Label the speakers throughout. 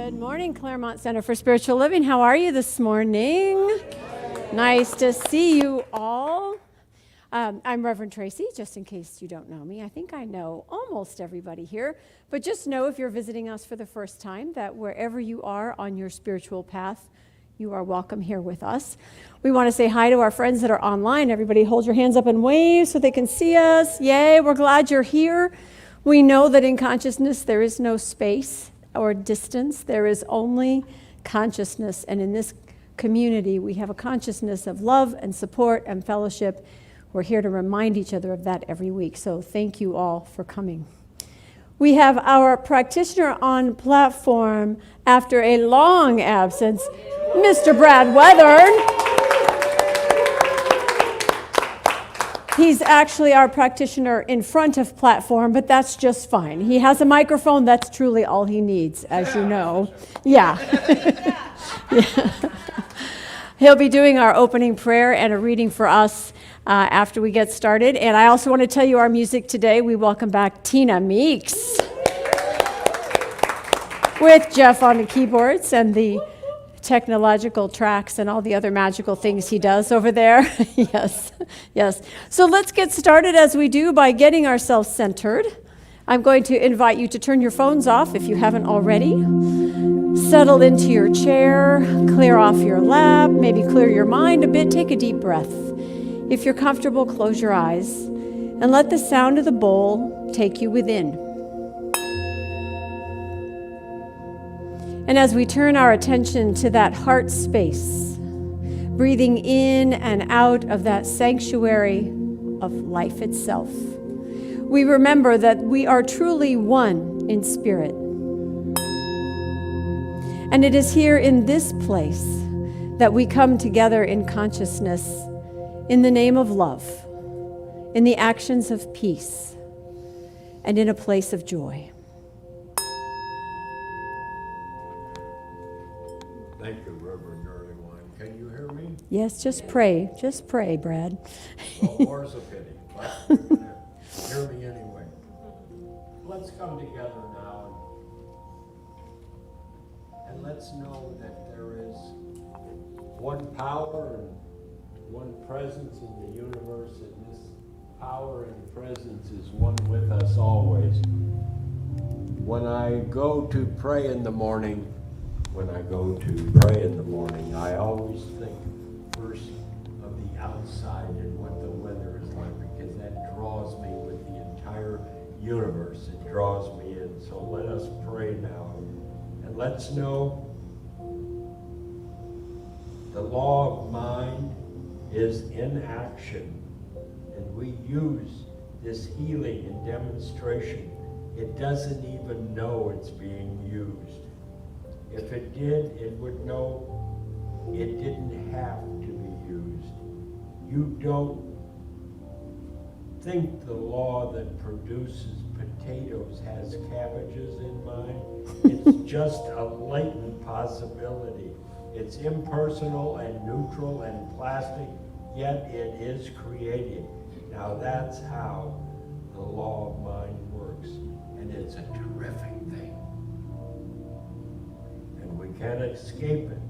Speaker 1: Good morning, Claremont Center for Spiritual Living. How are you this morning? Nice to see you all. I'm Reverend Tracy, just in case you don't know me. I think I know almost everybody here, but just know if you're visiting us for the first time that wherever you are on your spiritual path, you are welcome here with us. We want to say hi to our friends that are online. Everybody hold your hands up and wave so they can see us. Yay, we're glad you're here. We know that in consciousness there is no space or distance. There is only consciousness. And in this community, we have a consciousness of love and support and fellowship. We're here to remind each other of that every week. So thank you all for coming. We have our practitioner on platform after a long absence, Mr. Brad Weathern. He's actually our practitioner in front of platform, but that's just fine. He has a microphone. That's truly all he needs, as you know. Yeah. Yeah. He'll be doing our opening prayer and a reading for us after we get started. And I also want to tell you our music today. We welcome back Tina Meeks with Jeff on the keyboards and the technological tracks and all the other magical things he does over there. Yes, yes. So let's get started as we do by getting ourselves centered. I'm going to invite you to turn your phones off if you haven't already. Settle into your chair, clear off your lap, maybe clear your mind a bit, take a deep breath. If you're comfortable, close your eyes and let the sound of the bowl take you within. And as we turn our attention to that heart space, breathing in and out of that sanctuary of life itself, we remember that we are truly one in spirit. And it is here in this place that we come together in consciousness in the name of love, in the actions of peace, and in a place of joy.
Speaker 2: Thank you, Reverend Earlywine. Can you hear me?
Speaker 1: Yes, just pray, Brad.
Speaker 2: Well, more's a pity, but you're going to hear me anyway. Let's come together now and let's know that there is one power and one presence in the universe, and this power and presence is one with us always. When I go to pray in the morning, I always think first of the outside and what the weather is like, because that draws me with the entire universe. It draws me in. So let us pray now. And let's know the law of mind is in action. And we use this healing and demonstration. It doesn't even know it's being used. If it did, it would know it didn't have to be used. You don't think the law that produces potatoes has cabbages in mind. It's just a latent possibility. It's impersonal and neutral and plastic, yet it is created. Now that's how the law of mind works, and it's a terrific thing. We can't escape it,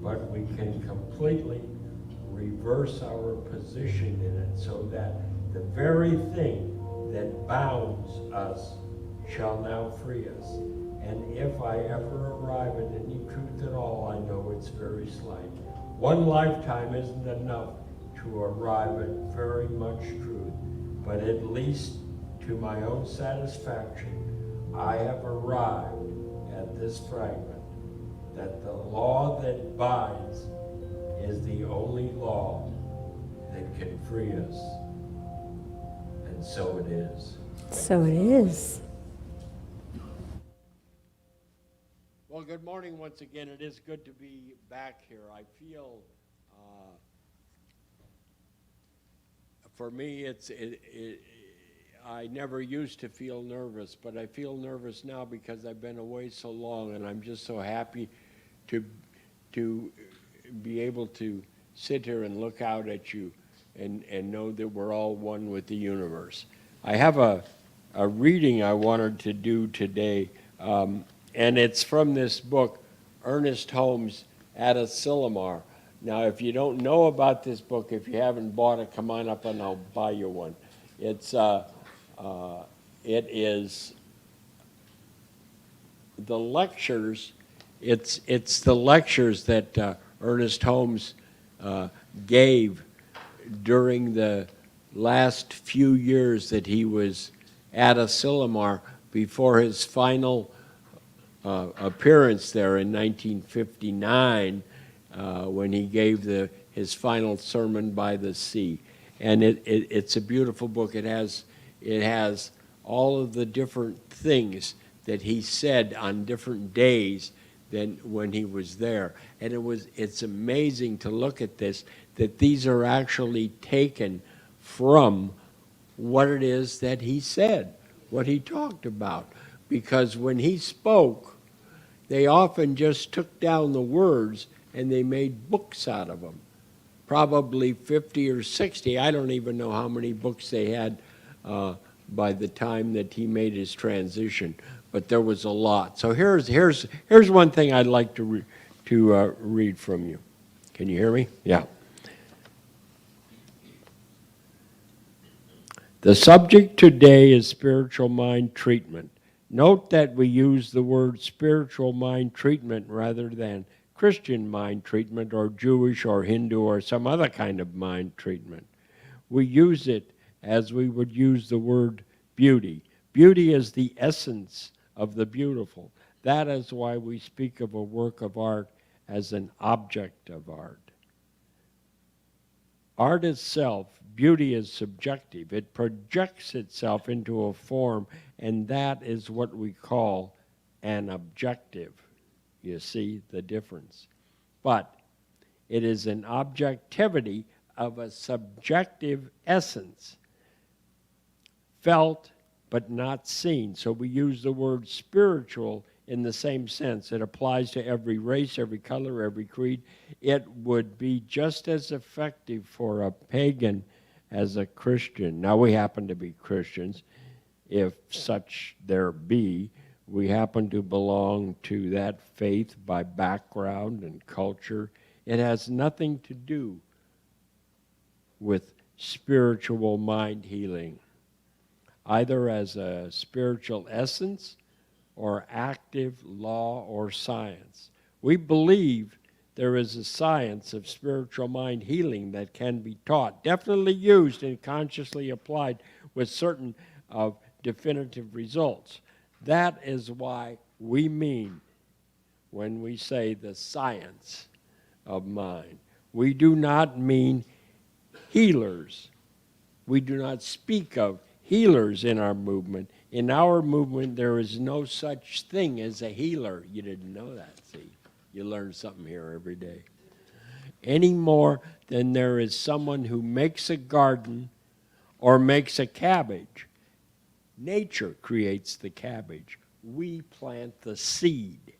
Speaker 2: but we can completely reverse our position in it so that the very thing that bounds us shall now free us. And if I ever arrive at any truth at all, I know it's very slight. One lifetime isn't enough to arrive at very much truth, but at least to my own satisfaction, I have arrived at this fragment, that the law that binds is the only law that can free us. And so it is.
Speaker 1: So it is.
Speaker 2: Well, good morning once again. It is good to be back here. I feel, for me, I never used to feel nervous, but I feel nervous now because I've been away so long, and I'm just so happy to be able to sit here and look out at you and know that we're all one with the universe. I have a reading I wanted to do today. And it's from this book, Ernest Holmes, Silomar. Now, if you don't know about this book, if you haven't bought it, come on up and I'll buy you one. It is the lectures. It's the lectures that Ernest Holmes gave during the last few years that he was at Silomar before his final appearance there in 1959 when he gave his final sermon by the sea. And it's a beautiful book. It has all of the different things that he said on different days than when he was there. And it's amazing to look at this, that these are actually taken from what it is that he said, what he talked about. Because when he spoke, they often just took down the words and they made books out of them. Probably 50 or 60. I don't even know how many books they had by the time that he made his transition, but there was a lot. So here's one thing I'd like to read from you. Can you hear me? Yeah. The subject today is spiritual mind treatment. Note that we use the word spiritual mind treatment rather than Christian mind treatment or Jewish or Hindu or some other kind of mind treatment. We use it as we would use the word beauty. Beauty is the essence of the beautiful. That is why we speak of a work of art as an object of art. Art itself, beauty is subjective. It projects itself into a form, and that is what we call an objective. You see the difference. But it is an objectivity of a subjective essence, felt but not seen. So we use the word spiritual in the same sense. It applies to every race, every color, every creed. It would be just as effective for a pagan as a Christian. Now, we happen to be Christians, if such there be. We happen to belong to that faith by background and culture. It has nothing to do with spiritual mind healing, either as a spiritual essence or active law or science. We believe there is a science of spiritual mind healing that can be taught, definitely used and consciously applied with certain of definitive results. That is why we mean when we say the science of mind. We do not mean healers. We do not speak of healers in our movement. In our movement, there is no such thing as a healer. You didn't know that, see? You learn something here every day. Any more than there is someone who makes a garden or makes a cabbage. Nature creates the cabbage. We plant the seed.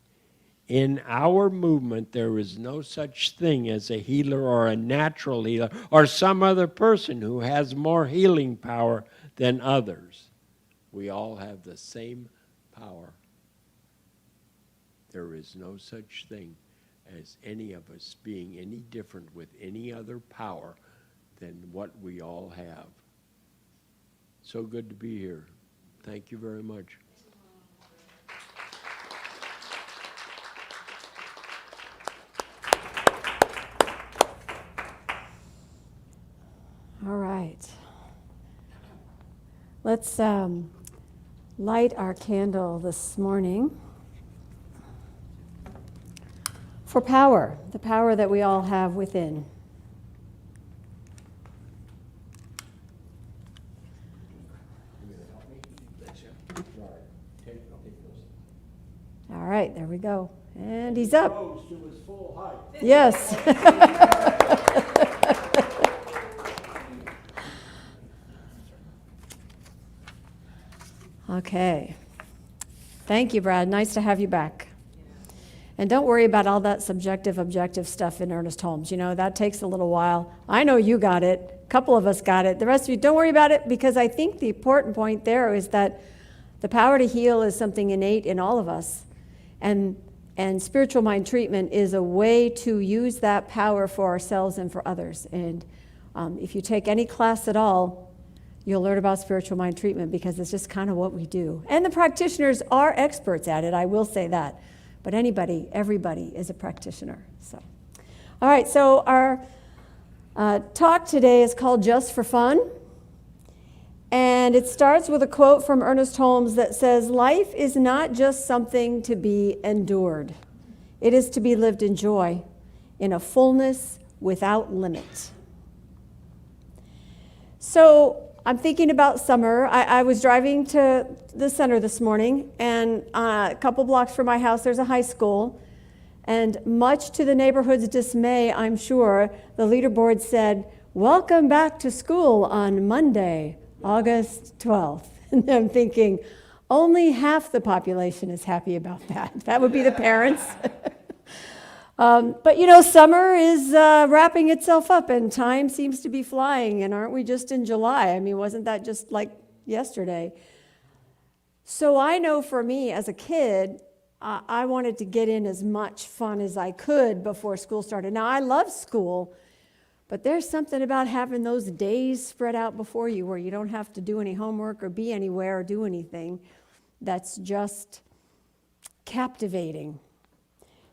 Speaker 2: In our movement, there is no such thing as a healer or a natural healer or some other person who has more healing power than others. We all have the same power. There is no such thing as any of us being any different with any other power than what we all have. So good to be here. Thank you very much.
Speaker 1: All right. Let's light our candle this morning for power, the power that we all have within. All right, there we go. And he's up.
Speaker 2: To his full height.
Speaker 1: Yes. Okay. Thank you, Brad. Nice to have you back. And don't worry about all that subjective, objective stuff in Ernest Holmes. You know, that takes a little while. I know you got it. A couple of us got it. The rest of you, don't worry about it, because I think the important point there is that the power to heal is something innate in all of us. And spiritual mind treatment is a way to use that power for ourselves and for others. And if you take any class at all, you'll learn about spiritual mind treatment because it's just kind of what we do. And the practitioners are experts at it, I will say that. But everybody is a practitioner. So, all right, so our talk today is called Just for Fun. And it starts with a quote from Ernest Holmes that says, "Life is not just something to be endured. It is to be lived in joy, in a fullness without limit." So I'm thinking about summer. I was driving to the center this morning, and a couple blocks from my house, there's a high school. And much to the neighborhood's dismay, I'm sure, the leaderboard said, "Welcome back to school on Monday, August 12th. And I'm thinking, only half the population is happy about that. That would be the parents. But summer is wrapping itself up and time seems to be flying. And aren't we just in July? I mean, wasn't that just like yesterday? So I know for me as a kid, I wanted to get in as much fun as I could before school started. Now, I love school, but there's something about having those days spread out before you where you don't have to do any homework or be anywhere or do anything. That's just captivating.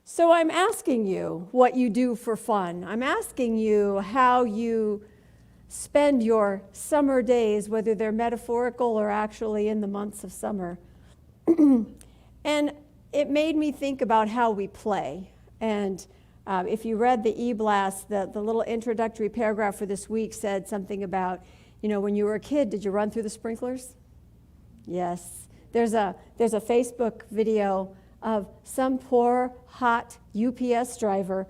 Speaker 1: So I'm asking you what you do for fun. I'm asking you how you spend your summer days, whether they're metaphorical or actually in the months of summer. And it made me think about how we play. And if you read the e-blast, the little introductory paragraph for this week said something about, when you were a kid, did you run through the sprinklers? Yes. There's a Facebook video of some poor, hot UPS driver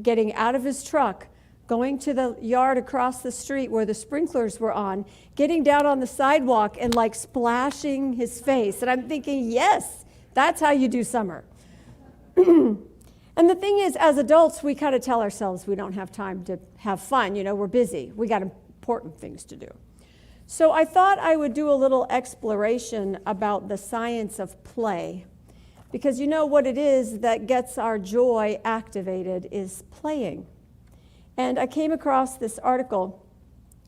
Speaker 1: getting out of his truck, going to the yard across the street where the sprinklers were on, getting down on the sidewalk and splashing his face. And I'm thinking, yes, that's how you do summer. And the thing is, as adults, we kind of tell ourselves we don't have time to have fun. We're busy. We got important things to do. So I thought I would do a little exploration about the science of play. Because what it is that gets our joy activated is playing. And I came across this article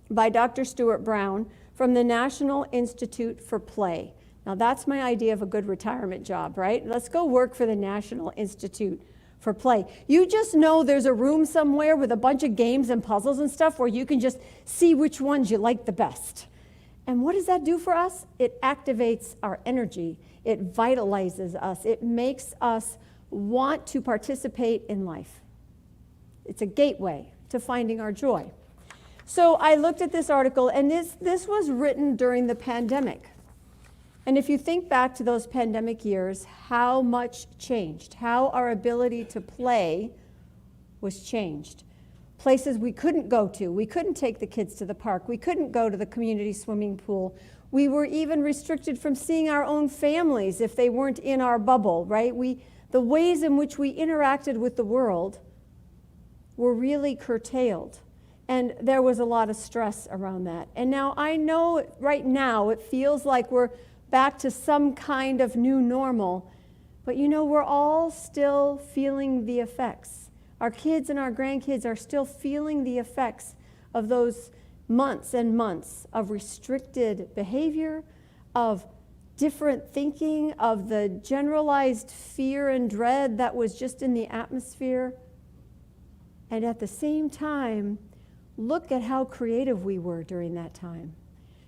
Speaker 1: by Dr. Stuart Brown from the National Institute for Play. Now that's my idea of a good retirement job, right? Let's go work for the National Institute for Play. You just know there's a room somewhere with a bunch of games and puzzles and stuff where you can just see which ones you like the best. And what does that do for us? It activates our energy. It vitalizes us. It makes us want to participate in life. It's a gateway to finding our joy. So I looked at this article, and this was written during the pandemic. And if you think back to those pandemic years, how much changed, how our ability to play was changed. Places we couldn't go to. We couldn't take the kids to the park. We couldn't go to the community swimming pool. We were even restricted from seeing our own families if they weren't in our bubble, right? The ways in which we interacted with the world were really curtailed. And there was a lot of stress around that. And now I know right now it feels like we're back to some kind of new normal. But we're all still feeling the effects. Our kids and our grandkids are still feeling the effects of those months and months of restricted behavior, of different thinking, of the generalized fear and dread that was just in the atmosphere. And at the same time, look at how creative we were during that time.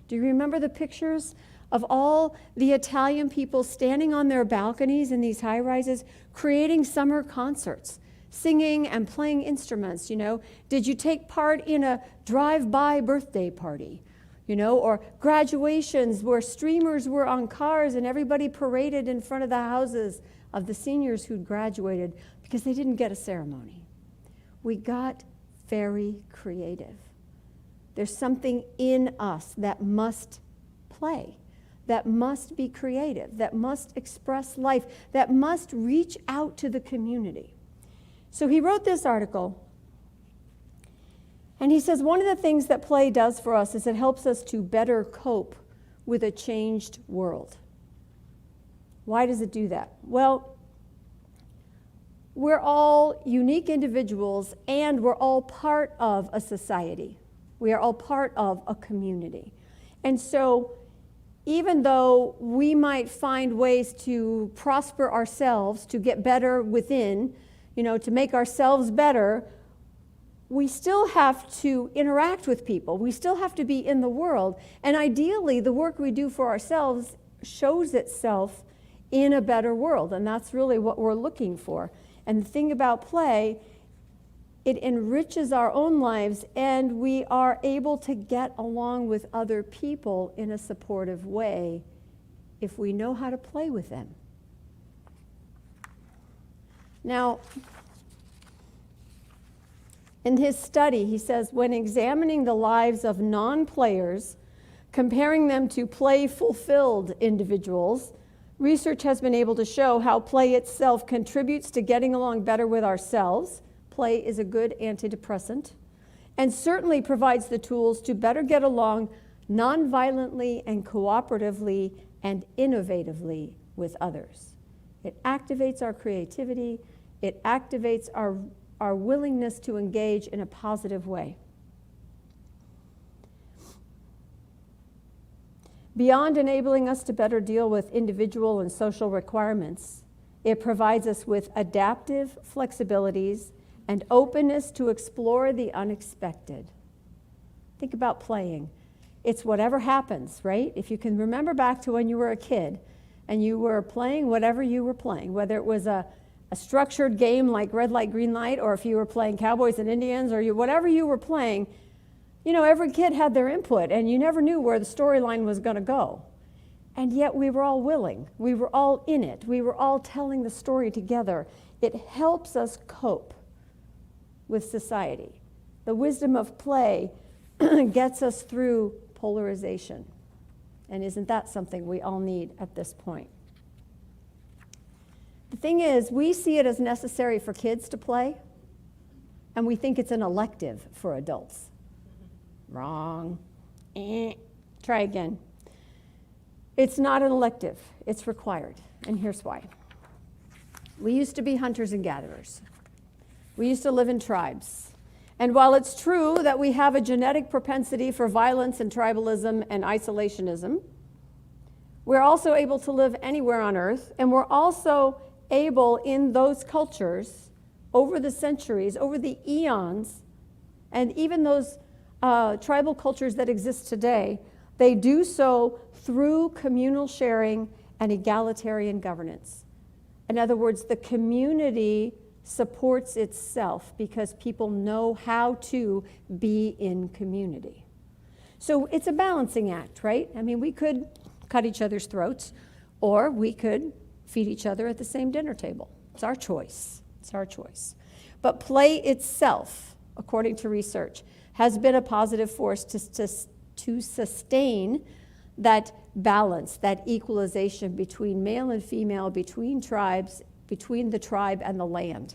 Speaker 1: Do you remember the pictures of all the Italian people standing on their balconies in these high-rises, creating summer concerts, singing and playing instruments? Did you take part in a drive-by birthday party? Or graduations where streamers were on cars and everybody paraded in front of the houses of the seniors who'd graduated because they didn't get a ceremony. We got very creative. There's something in us that must play, that must be creative, that must express life, that must reach out to the community. So he wrote this article, and he says one of the things that play does for us is it helps us to better cope with a changed world. Why does it do that? Well, we're all unique individuals, and we're all part of a society. We are all part of a community. And so even though we might find ways to prosper ourselves, to get better within, to make ourselves better, we still have to interact with people. We still have to be in the world. And ideally, the work we do for ourselves shows itself in a better world. And that's really what we're looking for. And the thing about play, it enriches our own lives, and we are able to get along with other people in a supportive way if we know how to play with them. Now, in his study, he says, when examining the lives of non-players, comparing them to play-fulfilled individuals, research has been able to show how play itself contributes to getting along better with ourselves. Play is a good antidepressant, and certainly provides the tools to better get along non-violently and cooperatively and innovatively with others. It activates our creativity. It activates our willingness to engage in a positive way. Beyond enabling us to better deal with individual and social requirements, it provides us with adaptive flexibilities and openness to explore the unexpected. Think about playing. It's whatever happens, right? If you can remember back to when you were a kid and you were playing whatever you were playing, whether it was a structured game like red light, green light, or if you were playing Cowboys and Indians, or whatever you were playing, every kid had their input, and you never knew where the storyline was going to go. And yet we were all willing. We were all in it. We were all telling the story together. It helps us cope with society. The wisdom of play gets us through polarization. And isn't that something we all need at this point? The thing is, we see it as necessary for kids to play, and we think it's an elective for adults. Wrong. Try again. It's not an elective. It's required. And here's why. We used to be hunters and gatherers. We used to live in tribes. And while it's true that we have a genetic propensity for violence and tribalism and isolationism, we're also able to live anywhere on earth, and we're also able in those cultures over the centuries, over the eons, and even those tribal cultures that exist today, they do so through communal sharing and egalitarian governance. In other words, the community supports itself because people know how to be in community. So it's a balancing act, right? I mean, we could cut each other's throats, or we could feed each other at the same dinner table. It's our choice. It's our choice. But play itself, according to research, has been a positive force to sustain that balance, that equalization between male and female, between tribes, between the tribe and the land.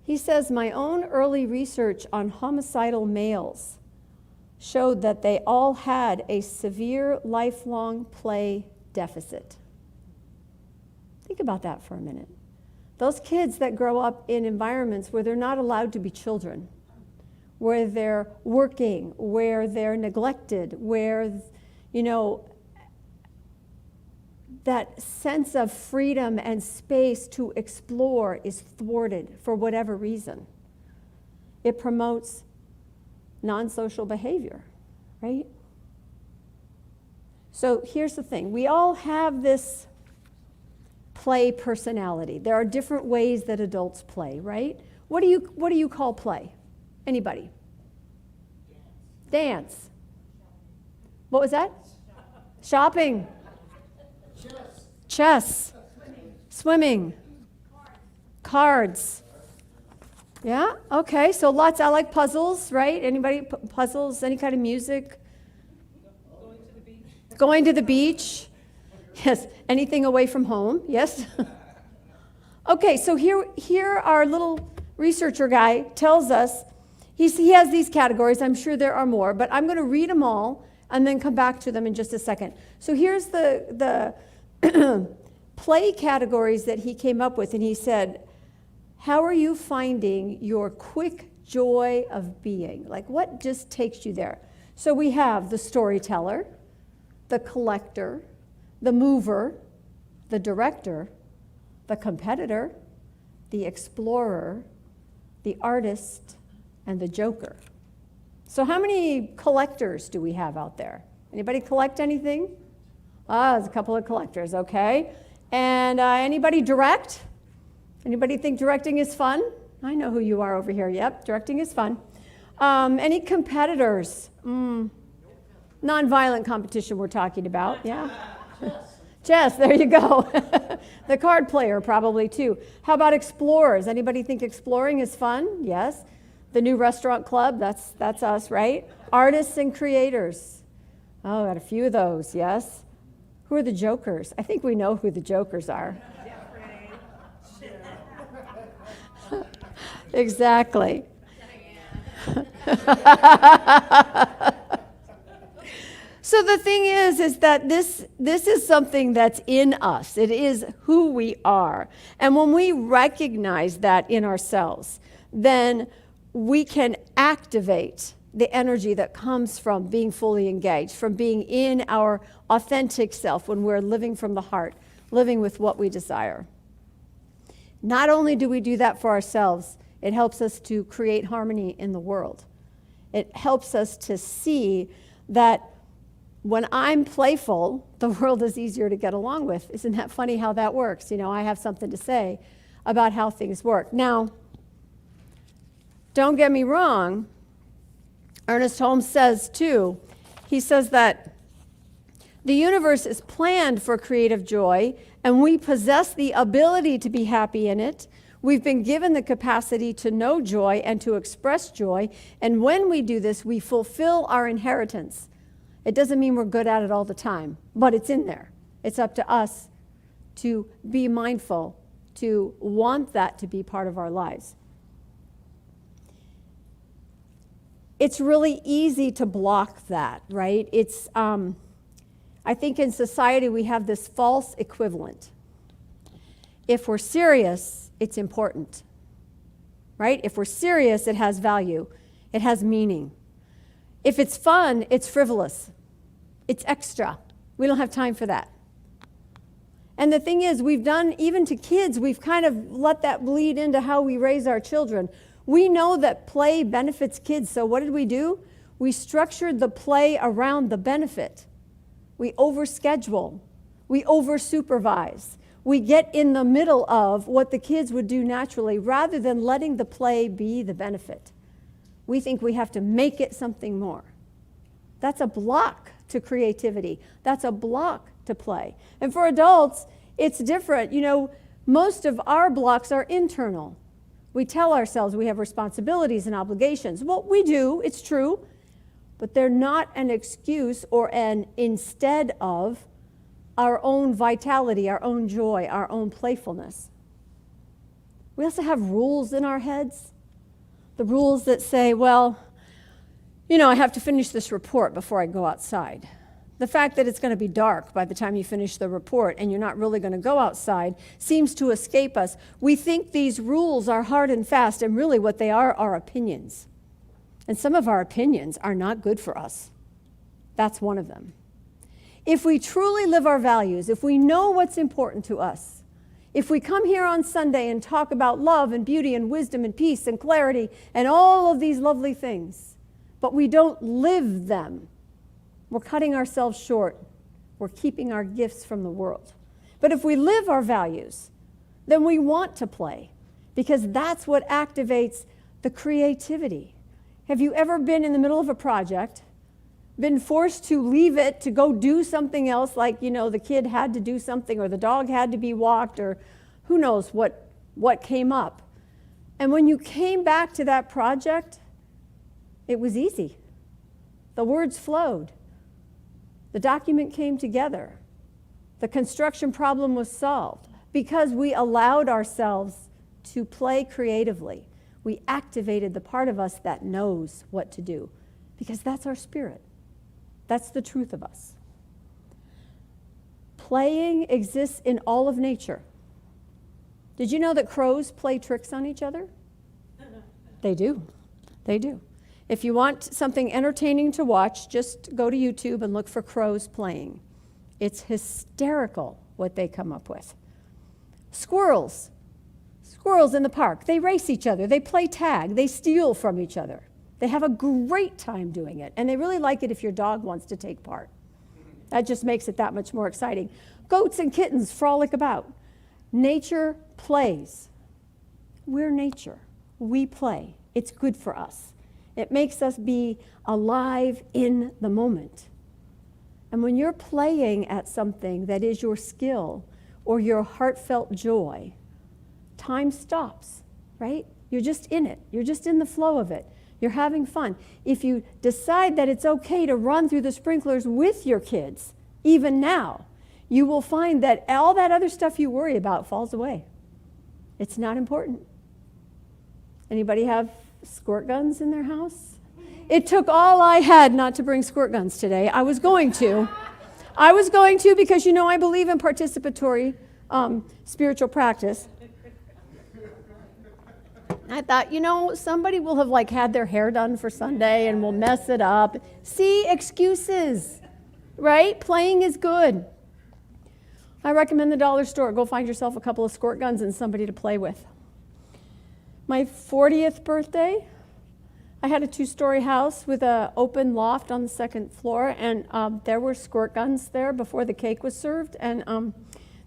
Speaker 1: He says, my own early research on homicidal males showed that they all had a severe lifelong play deficit. Think about that for a minute. Those kids that grow up in environments where they're not allowed to be children, where they're working, where they're neglected, where, that sense of freedom and space to explore is thwarted for whatever reason. It promotes non-social behavior, right? So here's the thing. We all have this play personality. There are different ways that adults play, right? What do you call play? Anybody? Dance. What was that? Shopping. Chess. Swimming. Cards. Yeah? Okay, so lots. I like puzzles, right? Anybody? Puzzles, any kind of music? Going to the beach. Yes. Anything away from home? Yes? Okay, so here our little researcher guy tells us, he has these categories. I'm sure there are more, but I'm going to read them all and then come back to them in just a second. So here's the play categories that he came up with, and he said, how are you finding your quick joy of being? Like, what just takes you there? So we have the storyteller, the collector, the mover, the director, the competitor, the explorer, the artist, and the joker. So how many collectors do we have out there? Anybody collect anything? There's a couple of collectors, okay. And anybody direct? Anybody think directing is fun? I know who you are over here. Yep, directing is fun. Any competitors? Nonviolent competition we're talking about, yeah. Chess, there you go. The card player probably too. How about explorers? Anybody think exploring is fun? Yes. The new restaurant club, that's us, right? Artists and creators. Oh, got a few of those, yes. Who are the jokers? I think we know who the jokers are. Exactly. So the thing is that this is something that's in us. It is who we are. And when we recognize that in ourselves, then we can activate the energy that comes from being fully engaged, from being in our authentic self when we're living from the heart, living with what we desire. Not only do we do that for ourselves, it helps us to create harmony in the world. It helps us to see that when I'm playful, the world is easier to get along with. Isn't that funny how that works? You know, I have something to say about how things work. Now, don't get me wrong. Ernest Holmes says, too, he says that the universe is planned for creative joy, and we possess the ability to be happy in it. We've been given the capacity to know joy and to express joy, and when we do this, we fulfill our inheritance. It doesn't mean we're good at it all the time, but it's in there. It's up to us to be mindful, to want that to be part of our lives. It's really easy to block that, right? It's, I think in society we have this false equivalent. If we're serious, it's important, right? If we're serious, it has value. It has meaning. If it's fun, it's frivolous. It's extra. We don't have time for that. And the thing is, we've done, even to kids, we've kind of let that bleed into how we raise our children. We know that play benefits kids, so what did we do? We structured the play around the benefit. We overschedule. We oversupervise. We get in the middle of what the kids would do naturally rather than letting the play be the benefit. We think we have to make it something more. That's a block to creativity. That's a block to play. And for adults, it's different. You know, most of our blocks are internal. We tell ourselves we have responsibilities and obligations. Well, we do, it's true, but they're not an excuse or an instead of our own vitality, our own joy, our own playfulness. We also have rules in our heads. The rules that say, well, you know, I have to finish this report before I go outside. The fact that it's going to be dark by the time you finish the report and you're not really going to go outside seems to escape us. We think these rules are hard and fast, and really what they are opinions. And some of our opinions are not good for us. That's one of them. If we truly live our values, if we know what's important to us, if we come here on Sunday and talk about love and beauty and wisdom and peace and clarity and all of these lovely things, but we don't live them, we're cutting ourselves short. We're keeping our gifts from the world. But if we live our values, then we want to play, because that's what activates the creativity. Have you ever been in the middle of a project, been forced to leave it to go do something else, like, you know, the kid had to do something or the dog had to be walked or who knows what came up. And when you came back to that project, it was easy. The words flowed. The document came together. The construction problem was solved because we allowed ourselves to play creatively. We activated the part of us that knows what to do, because that's our spirit. That's the truth of us. playing exists in all of nature. Did you know that crows play tricks on each other? They do. They do. If you want something entertaining to watch, just go to YouTube and look for crows playing. It's hysterical what they come up with. Squirrels in the park, they race each other, they play tag, they steal from each other. They have a great time doing it, and they really like it if your dog wants to take part. That just makes it that much more exciting. Goats and kittens frolic about. Nature plays. We're nature. We play. It's good for us. It makes us be alive in the moment. And when you're playing at something that is your skill or your heartfelt joy, time stops, right? You're just in it. You're just in the flow of it. You're having fun. If you decide that it's okay to run through the sprinklers with your kids, even now, you will find that all that other stuff you worry about falls away. It's not important. Anybody have squirt guns in their house? It took all I had not to bring squirt guns today. I was going to because, I believe in participatory spiritual practice. I thought, somebody will have had their hair done for Sunday and will mess it up. See, excuses, right? Playing is good. I recommend the dollar store. Go find yourself a couple of squirt guns and somebody to play with. My 40th birthday, I had a 2-story house with an open loft on the second floor, and there were squirt guns there before the cake was served, and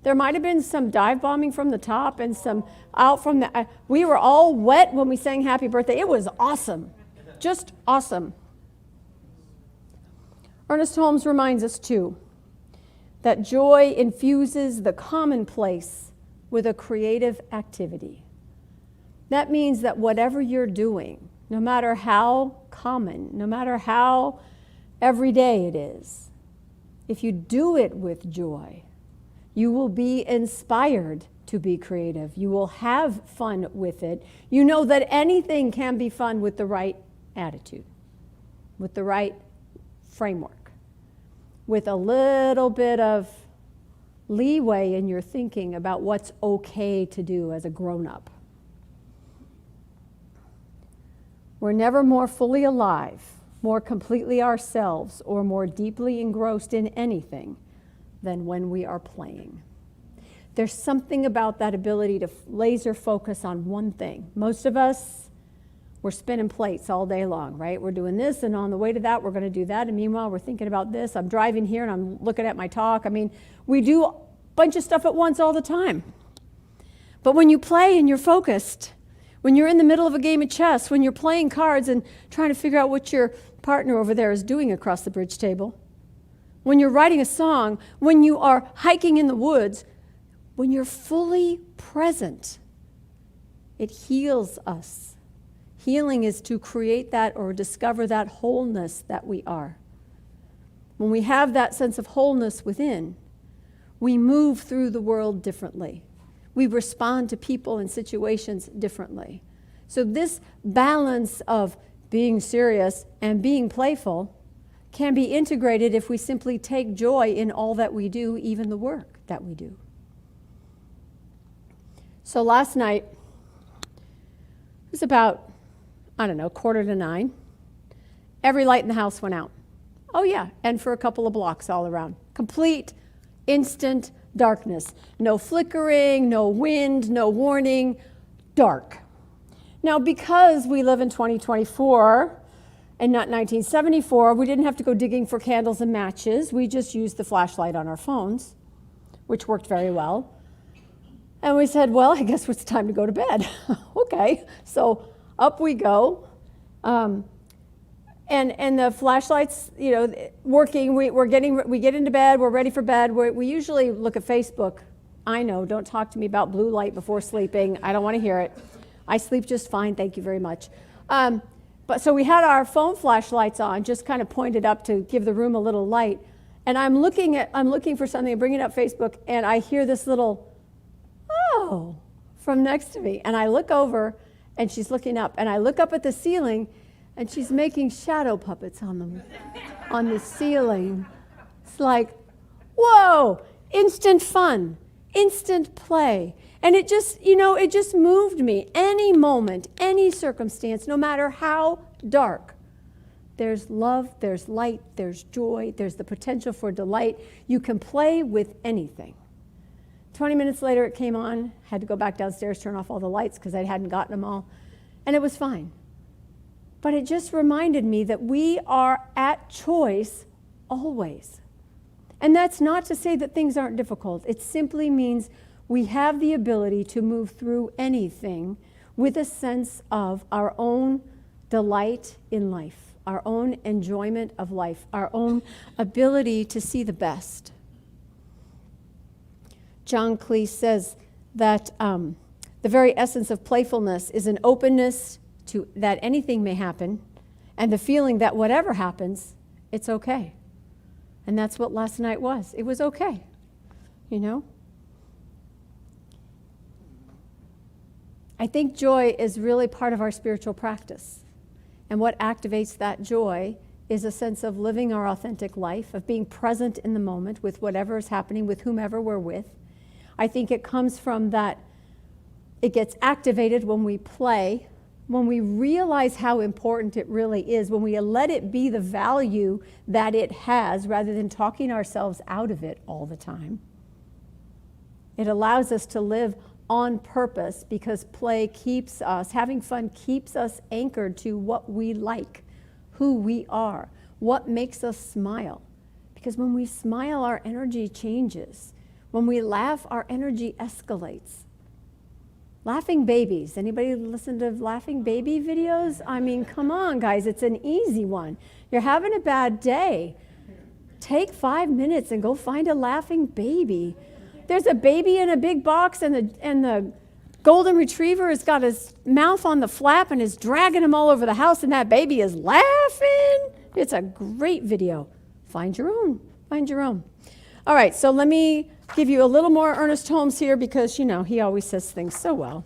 Speaker 1: there might have been some dive bombing from the top and some out from the... we were all wet when we sang happy birthday. It was awesome. Just awesome. Ernest Holmes reminds us, too, that joy infuses the commonplace with a creative activity. That means that whatever you're doing, no matter how common, no matter how everyday it is, if you do it with joy, you will be inspired to be creative. You will have fun with it. You know that anything can be fun with the right attitude, with the right framework, with a little bit of leeway in your thinking about what's okay to do as a grown-up. We're never more fully alive, more completely ourselves, or more deeply engrossed in anything than when we are playing. There's something about that ability to laser focus on one thing. Most of us, we're spinning plates all day long, right? We're doing this, and on the way to that, we're going to do that, and meanwhile, we're thinking about this. I'm driving here, and I'm looking at my talk. We do a bunch of stuff at once all the time. But when you play and you're focused, when you're in the middle of a game of chess, when you're playing cards and trying to figure out what your partner over there is doing across the bridge table, when you're writing a song, when you are hiking in the woods, when you're fully present, it heals us. Healing is to create that or discover that wholeness that we are. When we have that sense of wholeness within, we move through the world differently. We respond to people and situations differently. So this balance of being serious and being playful can be integrated if we simply take joy in all that we do, even the work that we do. So last night, it was about, 8:45. Every light in the house went out. Oh yeah, and for a couple of blocks all around. Complete, instant darkness. No flickering, no wind, no warning, dark. Now, because we live in 2024 and not 1974, we didn't have to go digging for candles and matches. We just used the flashlight on our phones, which worked very well. And we said, well, I guess it's time to go to bed. Okay, so up we go. And the flashlight's, working. We get into bed. We're ready for bed. We usually look at Facebook. I know. Don't talk to me about blue light before sleeping. I don't want to hear it. I sleep just fine. Thank you very much. But so we had our phone flashlights on, just kind of pointed up to give the room a little light. And I'm looking for something, bringing up Facebook, and I hear this little, oh, from next to me. And I look over, and she's looking up, and I look up at the ceiling, and she's making shadow puppets on the ceiling. It's like, whoa, instant fun, instant play. And it just, it just moved me. Any moment, any circumstance, no matter how dark, there's love, there's light, there's joy, there's the potential for delight. You can play with anything. 20 minutes later, it came on. Had to go back downstairs, turn off all the lights because I hadn't gotten them all. And it was fine. But it just reminded me that we are at choice always. And that's not to say that things aren't difficult. It simply means we have the ability to move through anything with a sense of our own delight in life, our own enjoyment of life, our own ability to see the best. John Cleese says that the very essence of playfulness is an openness to that anything may happen and the feeling that whatever happens, it's okay. And that's what last night was. It was okay, I think joy is really part of our spiritual practice. And what activates that joy is a sense of living our authentic life, of being present in the moment with whatever is happening, with whomever we're with. I think it comes from that it gets activated when we play, when we realize how important it really is, when we let it be the value that it has rather than talking ourselves out of it all the time. It allows us to live on purpose because play keeps us, having fun keeps us anchored to what we like, who we are, what makes us smile. Because when we smile, our energy changes. When we laugh, our energy escalates. Laughing babies. Anybody listen to laughing baby videos? I mean, come on, guys. It's an easy one. You're having a bad day. Take 5 minutes and go find a laughing baby. There's a baby in a big box, and the golden retriever has got his mouth on the flap and is dragging him all over the house, and that baby is laughing. It's a great video. Find your own. Find your own. All right, so let me give you a little more Ernest Holmes here because, he always says things so well.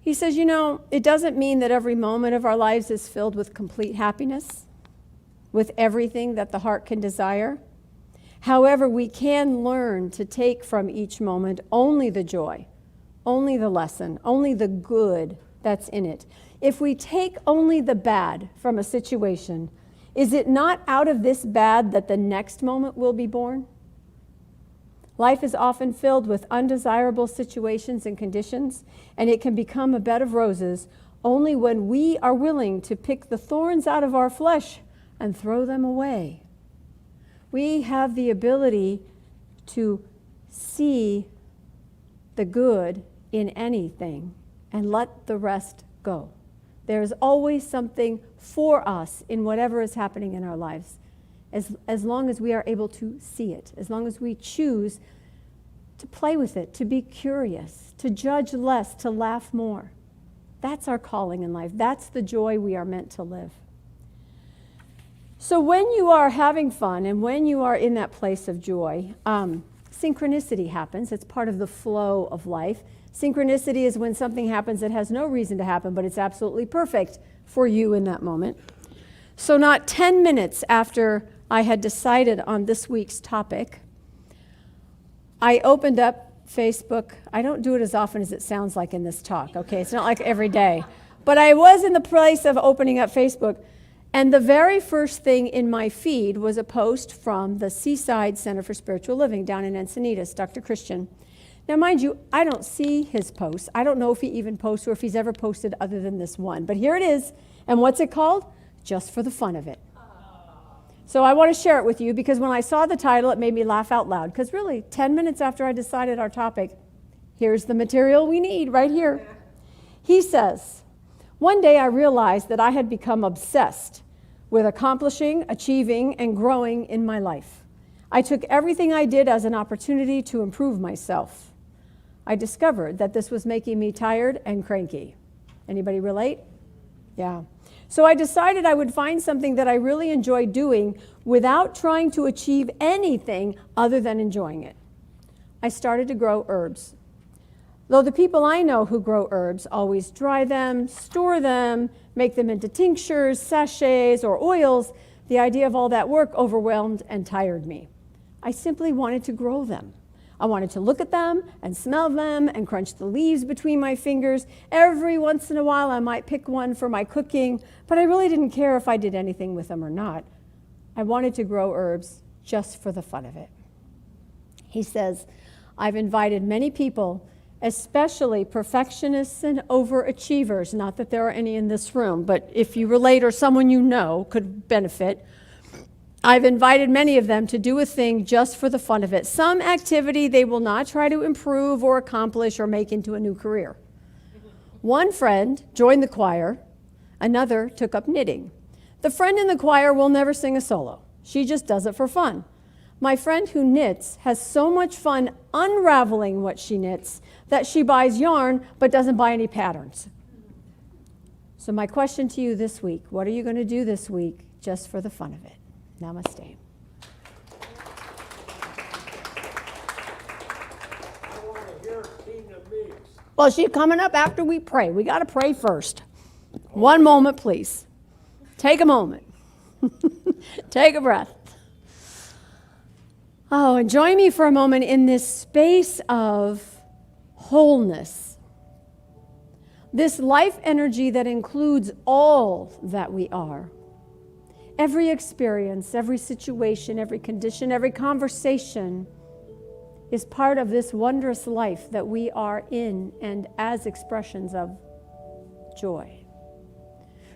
Speaker 1: He says, it doesn't mean that every moment of our lives is filled with complete happiness, with everything that the heart can desire. However, we can learn to take from each moment only the joy, only the lesson, only the good that's in it. If we take only the bad from a situation, is it not out of this bad that the next moment will be born? Life is often filled with undesirable situations and conditions, and it can become a bed of roses only when we are willing to pick the thorns out of our flesh and throw them away. We have the ability to see the good in anything and let the rest go. There is always something for us in whatever is happening in our lives, as long as we are able to see it, as long as we choose to play with it, to be curious, to judge less, to laugh more. That's our calling in life. That's the joy we are meant to live. So when you are having fun and when you are in that place of joy, synchronicity happens. It's part of the flow of life. Synchronicity is when something happens that has no reason to happen, but it's absolutely perfect for you in that moment. So not 10 minutes after I had decided on this week's topic, I opened up Facebook. I don't do it as often as it sounds like in this talk, okay? It's not like every day. But I was in the place of opening up Facebook, and the very first thing in my feed was a post from the Seaside Center for Spiritual Living down in Encinitas, Dr. Christian. Now, mind you, I don't see his posts. I don't know if he even posts or if he's ever posted other than this one. But here it is. And what's it called? Just for the fun of it. So I want to share it with you because when I saw the title, it made me laugh out loud. Because really, 10 minutes after I decided our topic, here's the material we need right here. He says, one day I realized that I had become obsessed with accomplishing, achieving, and growing in my life. I took everything I did as an opportunity to improve myself. I discovered that this was making me tired and cranky. Anybody relate? Yeah. So I decided I would find something that I really enjoyed doing without trying to achieve anything other than enjoying it. I started to grow herbs. Though the people I know who grow herbs always dry them, store them, make them into tinctures, sachets, or oils, the idea of all that work overwhelmed and tired me. I simply wanted to grow them. I wanted to look at them and smell them and crunch the leaves between my fingers. Every once in a while, I might pick one for my cooking, but I really didn't care if I did anything with them or not. I wanted to grow herbs just for the fun of it. He says, I've invited many people, especially perfectionists and overachievers, not that there are any in this room, but if you relate or someone you know could benefit, I've invited many of them to do a thing just for the fun of it, some activity they will not try to improve or accomplish or make into a new career. One friend joined the choir, another took up knitting. The friend in the choir will never sing a solo. She just does it for fun. My friend who knits has so much fun unraveling what she knits that she buys yarn but doesn't buy any patterns. So my question to you this week, what are you going to do this week just for the fun of it? Namaste.
Speaker 2: I want to hear Tina Meeks.
Speaker 1: Well, she's coming up after we pray. We got to pray first. One moment, please. Take a moment. Take a breath. Oh, and join me for a moment in this space of wholeness. This life energy that includes all that we are. Every experience, every situation, every condition, every conversation is part of this wondrous life that we are in and as expressions of joy.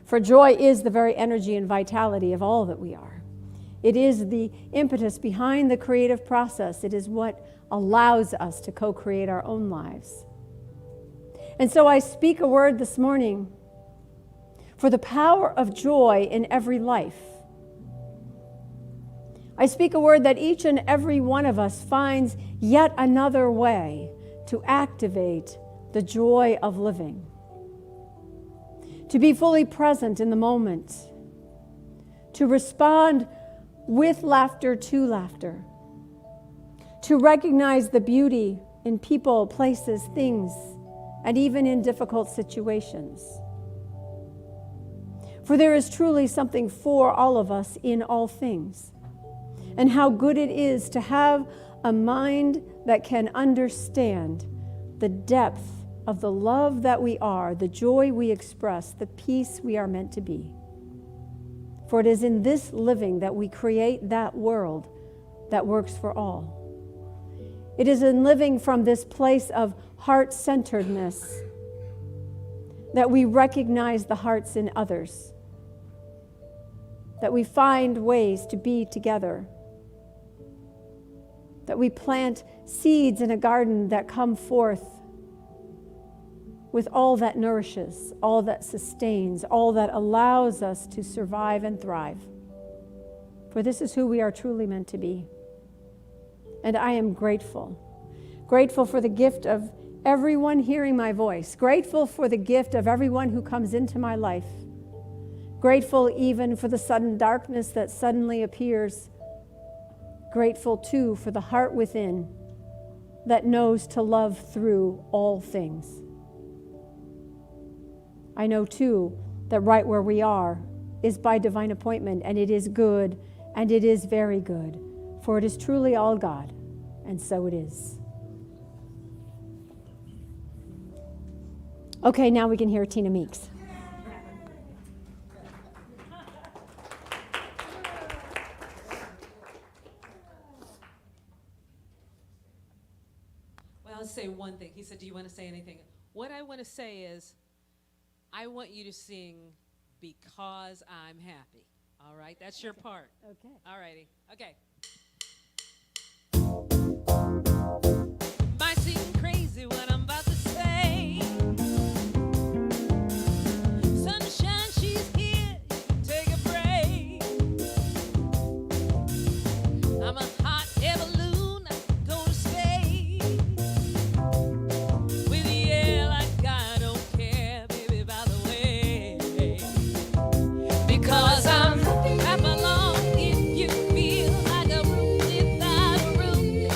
Speaker 1: For joy is the very energy and vitality of all that we are. It is the impetus behind the creative process. It is what allows us to co-create our own lives. And so I speak a word this morning for the power of joy in every life. I speak a word that each and every one of us finds yet another way to activate the joy of living. To be fully present in the moment. To respond with laughter to laughter. To recognize the beauty in people, places, things, and even in difficult situations. For there is truly something for all of us in all things. And how good it is to have a mind that can understand the depth of the love that we are, the joy we express, the peace we are meant to be. For it is in this living that we create that world that works for all. It is in living from this place of heart-centeredness that we recognize the hearts in others, that we find ways to be together, that we plant seeds in a garden that come forth with all that nourishes, all that sustains, all that allows us to survive and thrive. For this is who we are truly meant to be. And I am grateful. Grateful for the gift of everyone hearing my voice. Grateful for the gift of everyone who comes into my life. Grateful even for the sudden darkness that suddenly appears. Grateful, too, for the heart within that knows to love through all things. I know, too, that right where we are is by divine appointment, and it is good, and it is very good, for it is truly all God, and so it is. Okay, now we can hear Tina Meeks.
Speaker 3: I'll say one thing. He said, do you want to say anything? What I want to say is, I want you to sing Because I'm Happy. All right? That's your part.
Speaker 1: Okay.
Speaker 3: All righty. Okay. Might seem crazy what I'm about to say. Sunshine, she's here. Take a break. I'm a hot air balloon. I'm gonna stay with the air like I don't care, baby, by the way. Because I'm clap along if you feel like a room without a roof.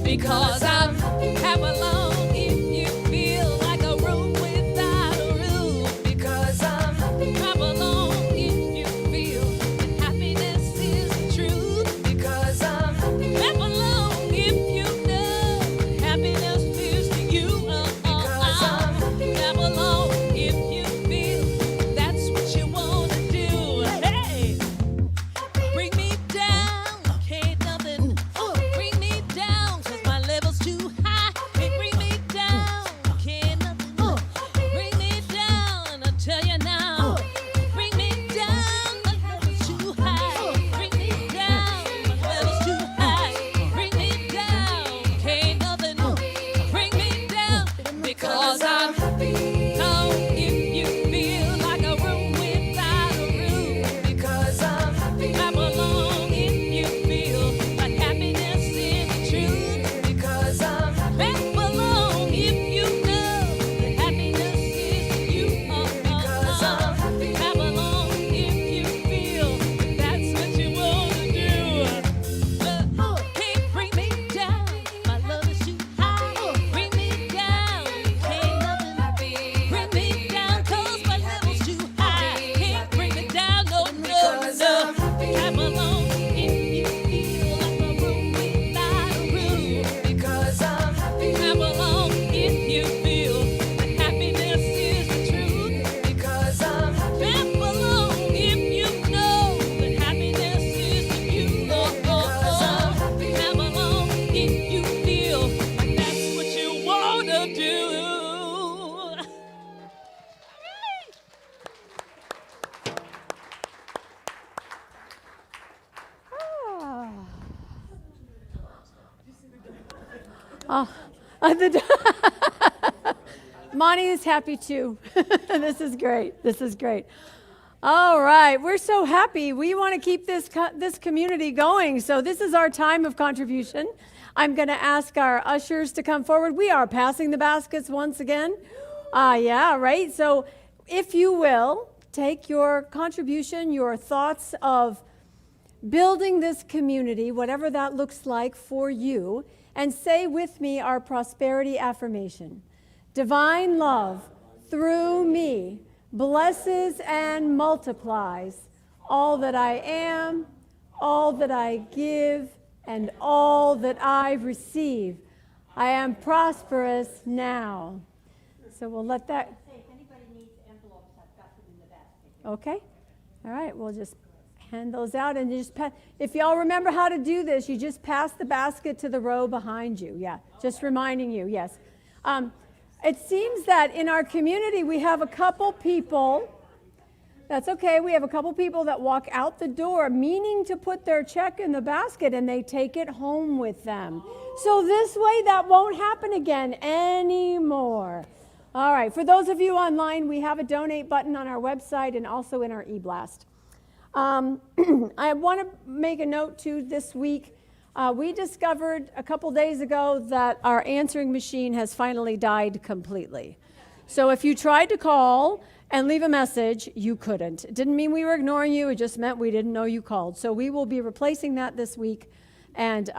Speaker 3: because I'm clap along if you feel like a room without a roof, because I'm clap along if you feel that happiness is the truth, because I'm clap along if you know happiness is to you, because I'm clap along if you feel that's what you want to do. Hey, bring me down, can't nothing bring me down, 'cause my level's too high. Hey, bring me down, can't nothing bring me down, I tell you now. Bring me down, my level's too high. Bring me down, my level's too high. Bring me down, can't nothing bring me down, because I'm down if you feel like a room without a roof, because I'm clap along if you feel like happiness is the truth, because I'm clap along if you know that happiness is you, because I'm clap along if you feel that's what you want to do. Can't bring me down, my love is too high. Bring me down, can't nothing bring me down, 'cause my level's too high. Can't bring me down, no, no, no. Clap along if you feel like a room without a roof, because I'm clap along if you feel that happiness is the truth, because I'm clap along if you know that happiness is to you, because I'm clap along if you feel like that's what you wanna do.
Speaker 1: Monty is happy too. This is great. This is great. All right, we're so happy. We want to keep this community going. So this is our time of contribution. I'm going to ask our ushers to come forward. We are passing the baskets once again. Yeah, right. So if you will, take your contribution, your thoughts of building this community, whatever that looks like for you, and say with me our prosperity affirmation. Divine love through me blesses and multiplies all that I am, all that I give, and all that I receive. I am prosperous now. So we'll let that.
Speaker 4: If anybody needs envelopes, I've got them in the basket.
Speaker 1: Okay. All right. We'll just hand those out, and you just if y'all remember how to do this, you just pass the basket to the row behind you. Yeah. Just reminding you. Yes. It seems that in our community we have a couple people. That's okay. We have a couple people that walk out the door meaning to put their check in the basket, and they take it home with them. So this way that won't happen again anymore. All right. For those of you online, we have a donate button on our website and also in our e-blast. I want to make a note too this week. We discovered a couple days ago that our answering machine has finally died completely. So if you tried to call and leave a message, you couldn't. It didn't mean we were ignoring you. It just meant we didn't know you called. So we will be replacing that this week and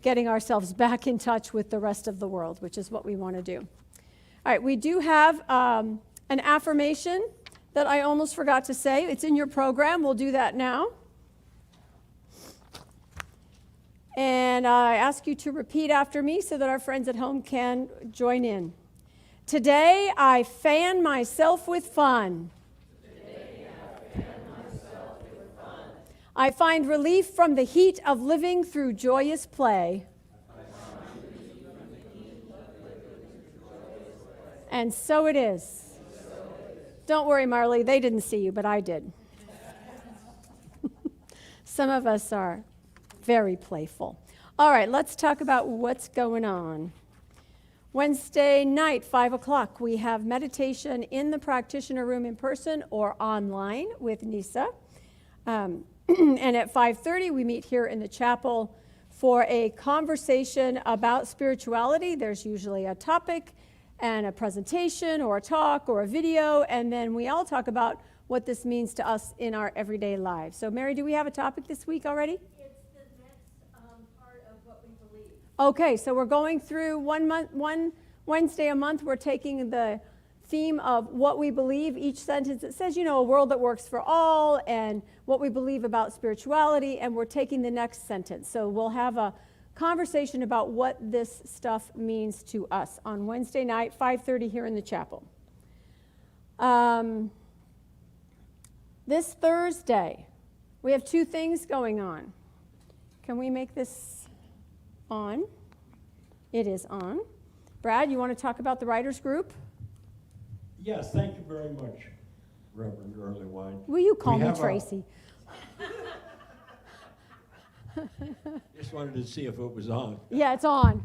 Speaker 1: getting ourselves back in touch with the rest of the world, which is what we want to do. All right, we do have an affirmation that I almost forgot to say. It's in your program. We'll do that now. And I ask you to repeat after me so that our friends at home can join in. Today, I fan myself with fun. I find relief from the heat of living through joyous play. And so it is. Don't worry, Marley, they didn't see you, but I did. Some of us are very playful. All right, let's talk about what's going on. Wednesday night, 5 o'clock, we have meditation in the practitioner room in person or online with Nisa. And at 5:30, we meet here in the chapel for a conversation about spirituality. There's usually a topic and a presentation or a talk or a video, and then we all talk about what this means to us in our everyday lives. So, Mary, do we have a topic this week already?
Speaker 4: It's the next part of what we believe.
Speaker 1: Okay, so we're going through one Wednesday a month. We're taking the theme of what we believe. Each sentence, it says, a world that works for all, and what we believe about spirituality, and we're taking the next sentence. So we'll have a conversation about what this stuff means to us on Wednesday night, 5:30 here in the chapel. This Thursday, we have two things going on. Can we make this on? It is on. Brad, you want to talk about the writers group?
Speaker 2: Yes, thank you very much, Reverend Earlywine.
Speaker 1: Will you call
Speaker 2: We
Speaker 1: me
Speaker 2: have
Speaker 1: Tracy?
Speaker 2: Just wanted to see if it was on.
Speaker 1: Yeah, it's on.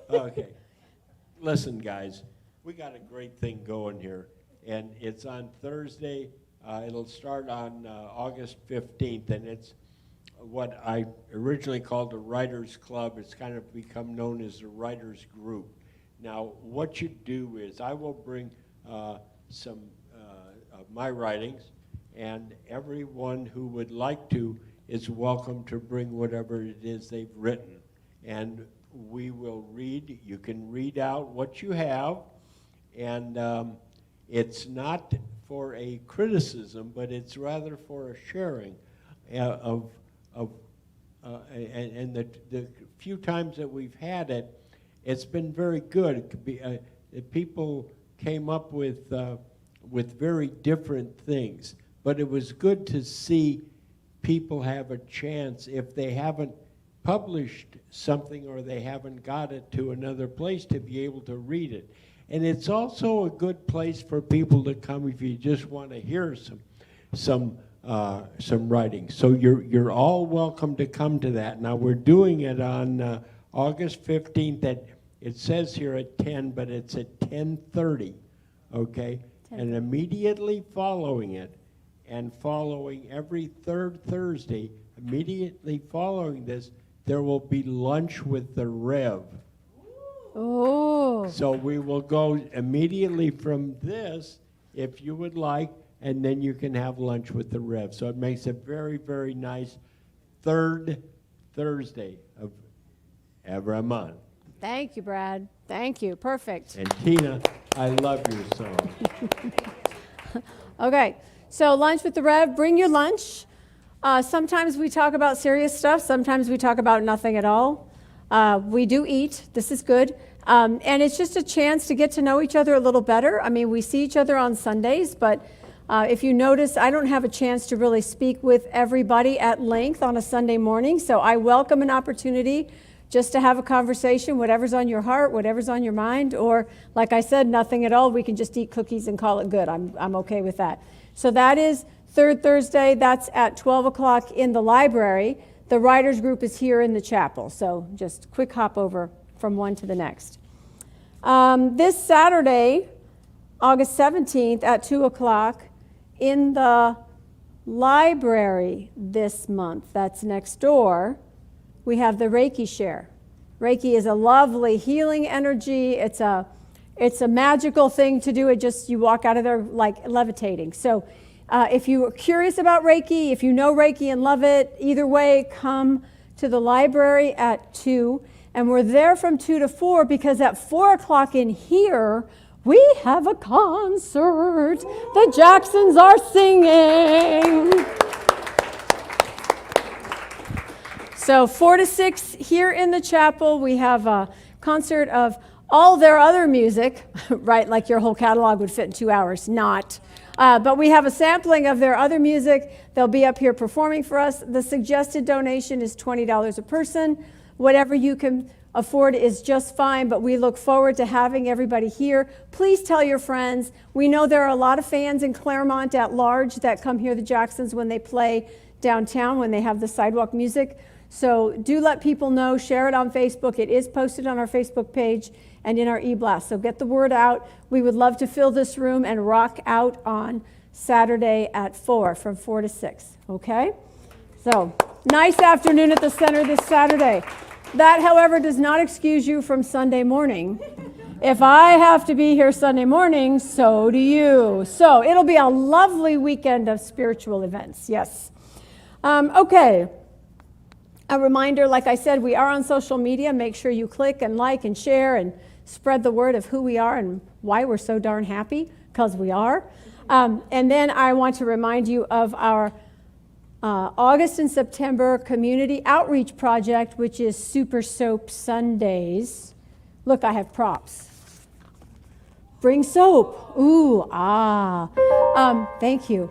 Speaker 2: Okay. Listen, guys, we got a great thing going here, and it's on Thursday. It'll start on August 15th, and it's what I originally called the Writers Club. It's kind of become known as the Writers Group. Now, what you do is I will bring some of my writings, and everyone who would like to is welcome to bring whatever it is they've written. And we will read, you can read out what you have, and it's not for a criticism, but it's rather for a sharing and the few times that we've had it, it's been very good. It could be, people came up with very different things, but it was good to see people have a chance if they haven't published something or they haven't got it to another place to be able to read it. And it's also a good place for people to come if you just want to hear some writing. So you're all welcome to come to that. Now we're doing it on August 15th it says here at 10, but it's at 10:30, okay? 10:30. And immediately following it, and following every third Thursday, immediately following this, there will be lunch with the Rev.
Speaker 1: Oh.
Speaker 2: So we will go immediately from this, if you would like, and then you can have lunch with the Rev. So it makes a very, very nice third Thursday of every month.
Speaker 1: Thank you, Brad. Thank you. Perfect.
Speaker 2: And Tina, I love your song.
Speaker 1: Okay, so lunch with the Rev. Bring your lunch. Sometimes we talk about serious stuff. Sometimes we talk about nothing at all. We do eat. This is good. And it's just a chance to get to know each other a little better. I mean, we see each other on Sundays, but if you notice, I don't have a chance to really speak with everybody at length on a Sunday morning. So I welcome an opportunity just to have a conversation, whatever's on your heart, whatever's on your mind, or like I said, nothing at all. We can just eat cookies and call it good. I'm okay with that. So that is third Thursday. That's at 12 o'clock in the library. The writers group is here in the chapel. So just quick hop over from one to the next. This Saturday, August 17th at 2 o'clock in the library this month, that's next door, we have the Reiki share. Reiki is a lovely healing energy. It's a magical thing to do. You walk out of there like levitating. So if you are curious about Reiki, if you know Reiki and love it, either way, come to the library at 2. And we're there from 2 to 4 because at 4 o'clock in here, we have a concert. The Jacksons are singing. So 4 to 6 here in the chapel, we have a concert of all their other music, right? Like your whole catalog would fit in 2 hours, not. But we have a sampling of their other music. They'll be up here performing for us. The suggested donation is $20 a person. Whatever you can afford is just fine, but we look forward to having everybody here. Please tell your friends. We know there are a lot of fans in Claremont at large that come hear the Jacksons when they play downtown, when they have the sidewalk music. So do let people know, share it on Facebook. It is posted on our Facebook page and in our e-blast. So get the word out. We would love to fill this room and rock out on Saturday at 4, from 4 to 6, okay? So nice afternoon at the center this Saturday. That, however, does not excuse you from Sunday morning. If I have to be here Sunday morning, so do you. So it'll be a lovely weekend of spiritual events, yes. Okay. A reminder, like I said, we are on social media. Make sure you click and like and share and spread the word of who we are and why we're so darn happy, because we are. And then I want to remind you of our August and September community outreach project, which is Super Soap Sundays. Look, I have props. Bring soap. Ooh, ah. Thank you.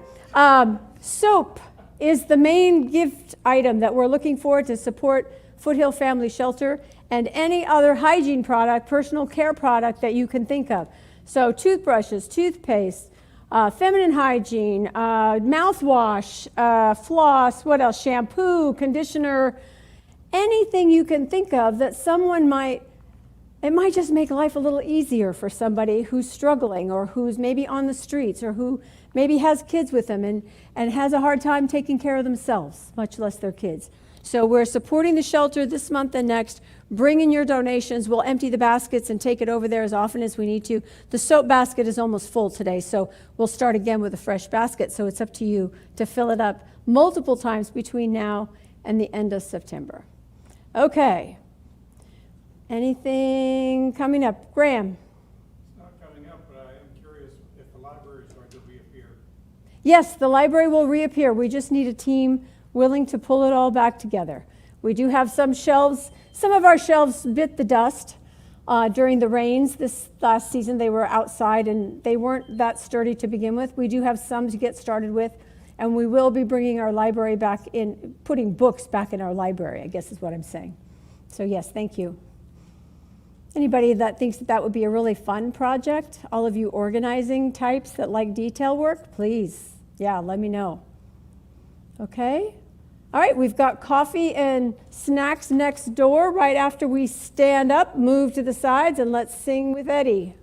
Speaker 1: Soap is the main gift item that we're looking for to support Foothill Family Shelter and any other hygiene product, personal care product that you can think of. So toothbrushes, toothpaste, feminine hygiene, mouthwash, floss, what else? Shampoo, conditioner, anything you can think of that someone might, it might just make life a little easier for somebody who's struggling or who's maybe on the streets or who maybe has kids with them and has a hard time taking care of themselves, much less their kids. So we're supporting the shelter this month and next. Bring in your donations. We'll empty the baskets and take it over there as often as we need to. The soap basket is almost full today, so we'll start again with a fresh basket. So it's up to you to fill it up multiple times between now and the end of September. Okay. Anything coming up? Graham?
Speaker 5: It's not coming up, but I am curious if the library is going to reappear.
Speaker 1: Yes, the library will reappear. We just need a team willing to pull it all back together. We do have some shelves. Some of our shelves bit the dust during the rains this last season. They were outside and they weren't that sturdy to begin with. We do have some to get started with, and we will be bringing our library back in, putting books back in our library, I guess is what I'm saying. So yes, thank you. Anybody that thinks that would be a really fun project, all of you organizing types that like detail work, please, yeah, let me know. Okay? All right, we've got coffee and snacks next door right after we stand up, move to the sides, and let's sing with Eddie.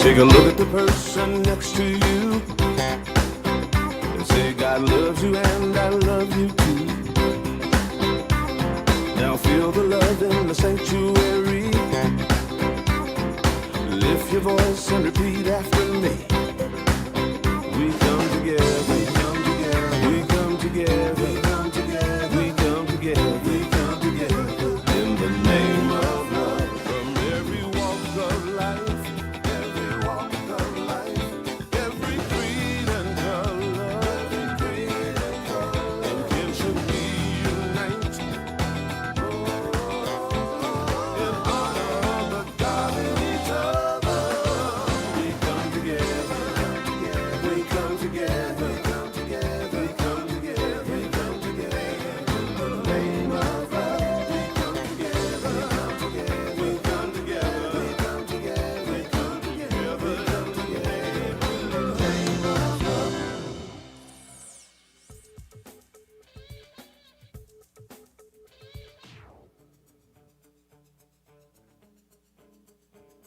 Speaker 6: Take a look at the person next to you and say, God loves you and I love you too. Now feel the love in the sanctuary. Lift your voice and repeat after me. We come together, we come together, we come together.